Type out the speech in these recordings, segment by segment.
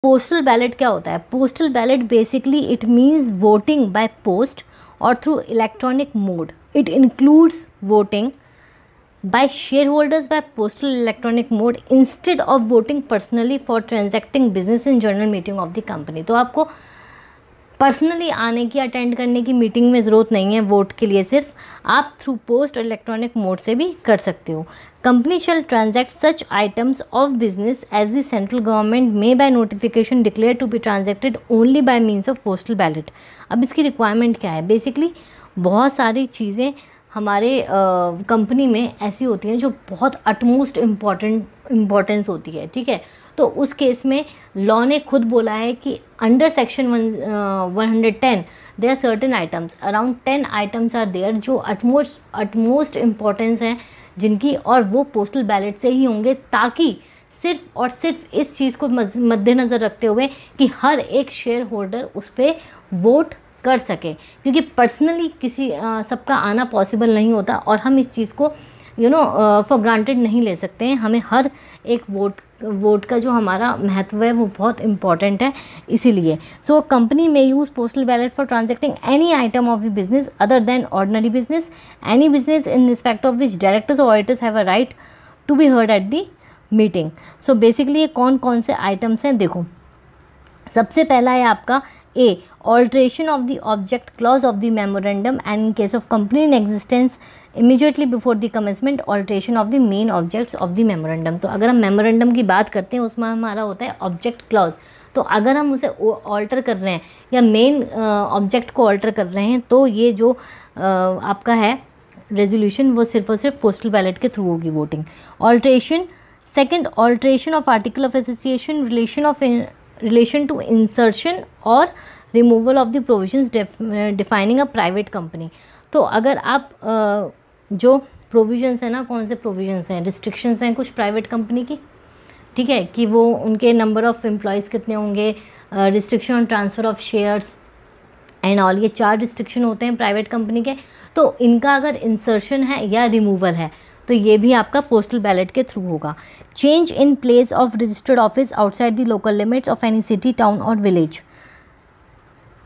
Postal ballot क्या होता है? Postal ballot basically it means voting by post और through electronic mode. It includes voting by shareholders by postal electronic mode instead of voting personally for transacting business in general meeting of the company. तो आपको personally आने की, attend करने की meeting में ज़रूरत नहीं है वोट के लिए, सिर्फ आप थ्रू पोस्ट और इलेक्ट्रॉनिक मोड से भी कर सकते हो. Company shall transact such items of business as the central government may by notification declare to be transacted only by means of postal ballot. अब इसकी रिक्वायरमेंट क्या है? बेसिकली बहुत सारी चीज़ें हमारे कंपनी में ऐसी होती हैं जो बहुत अटमोस्ट इम्पॉर्टेंस होती है, ठीक है. तो उस केस में लॉ ने खुद बोला है कि under section 110 there are certain items, around 10 items are there जो अटमोस्ट इम्पॉर्टेंस हैं जिनकी, और वो पोस्टल बैलेट से ही होंगे, ताकि सिर्फ और सिर्फ इस चीज़ को मद्देनज़र रखते हुए कि हर एक शेयर होल्डर उस पर वोट कर सके, क्योंकि पर्सनली किसी सबका आना पॉसिबल नहीं होता और हम इस चीज़ को फॉर ग्रांटेड नहीं ले सकते हैं. हमें हर एक वोट का जो हमारा महत्व है वो बहुत इंपॉर्टेंट है. इसीलिए सो कंपनी में use postal ballot for transacting any item of the business other than ordinary business, any business in respect of which directors और auditors have a right to be heard at the meeting. So basically ये कौन कौन से items हैं देखो. सबसे पहला है आपका A. Alteration of the object clause of the memorandum and in case of company in existence immediately before the commencement alteration of the main objects of the memorandum. तो अगर हम मेमोरेंडम की बात करते हैं उसमें हमारा होता है ऑब्जेक्ट क्लॉज. तो अगर हम उसे ऑल्टर कर रहे हैं या मेन ऑब्जेक्ट को ऑल्टर कर रहे हैं तो ये जो आपका है रेजोल्यूशन वो सिर्फ और सिर्फ पोस्टल बैलेट के थ्रू होगी voting. Alteration. Second, alteration of article of association relation to insertion or removal of the provisions defining a private company. तो अगर आप जो प्रोविजंस हैं ना, कौन से प्रोविजंस हैं, रिस्ट्रिक्शंस हैं कुछ प्राइवेट कंपनी की, ठीक है, कि वो उनके नंबर ऑफ़ एम्प्लॉयज़ कितने होंगे, restriction on transfer of shares and all, ये 4 रिस्ट्रिक्शन होते हैं प्राइवेट कंपनी के. तो इनका अगर इंसर्शन है या रिमूवल है तो ये भी आपका पोस्टल बैलेट के थ्रू होगा. Change in place of registered office outside the local limits of any city, town और village.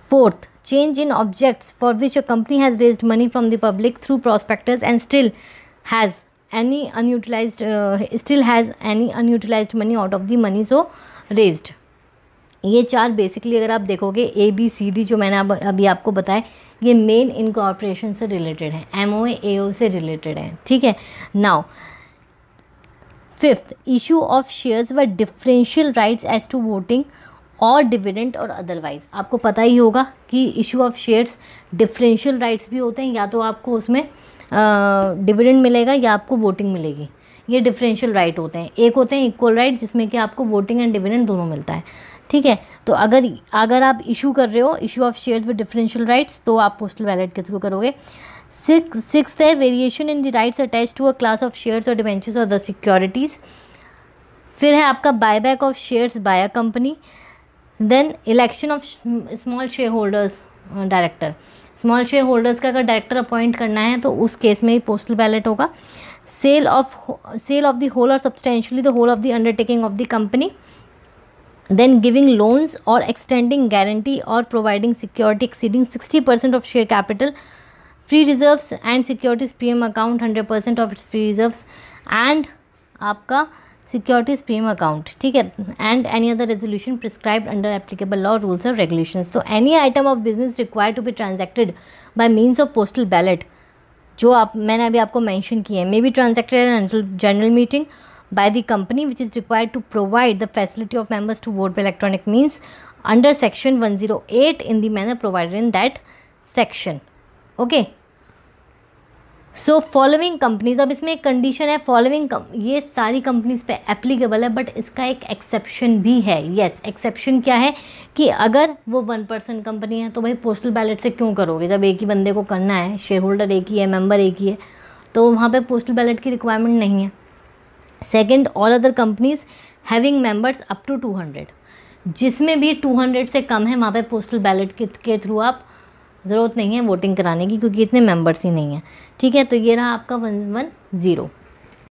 Fourth, change in objects for which a company has raised money from the public through prospectus and still has any unutilized money out of the money so raised. ये 4 basically अगर आप देखोगे ABCD जो मैंने अभी आपको बताया, ये मेन इनकॉर्पोरेशन से रिलेटेड है, MOA AO से रिलेटेड है, ठीक है. Now fifth, issue of shares व differential rights as to voting और डिविडेंड और अदरवाइज. आपको पता ही होगा कि issue of shares differential rights भी होते हैं, या तो आपको उसमें डिविडेंड मिलेगा या आपको वोटिंग मिलेगी. ये डिफरेंशियल राइट होते हैं. एक होते हैं इक्वल राइट जिसमें कि आपको वोटिंग एंड डिविडेंड दोनों मिलता है, ठीक है. तो अगर आप इशू कर रहे हो issue of shares with differential rights तो आप पोस्टल बैलेट के थ्रू करोगे. सिक्स्थ है variation in the rights attach to a class of shares और डिबेंचर्स और द सिक्योरिटीज़. फिर है आपका buyback of shares by a company. Then election of small share holders director. Small share holders का अगर director appoint करना है तो उस केस में ही पोस्टल बैलेट होगा. सेल ऑफ द होल और substantially the whole of the undertaking of the company. Then giving loans or extending guarantee or providing security exceeding 60% of share capital, free reserves and securities premium account 100% of its free reserves and आपका securities premium account, ठीक है, and any other resolution prescribed under applicable law, rules or regulations. तो any item of business required to be transacted by means of postal ballot जो मैंने अभी आपको mention किए may be transacted at a general meeting by the company which is required to provide the facility of members to vote by electronic means under section 108 in the manner provided in that section. Okay. So following companies, अब इसमें एक condition है following, ये सारी companies पे applicable है but इसका एक एक्सेप्शन भी है. यस, एक्सेप्शन क्या है कि अगर वो 1% कंपनी है तो भाई पोस्टल बैलेट से क्यों करोगे, जब एक ही बंदे को करना है, शेयर होल्डर एक ही है, मेंबर एक ही है, तो वहाँ पे पोस्टल बैलेट की रिक्वायरमेंट नहीं है. Second, all other companies having members up to 200, जिसमें भी 200 से कम है वहाँ पे पोस्टल बैलेट के थ्रू आप ज़रूरत नहीं है वोटिंग कराने की क्योंकि इतने मेंबर्स ही नहीं हैं, ठीक है. तो ये रहा आपका 110.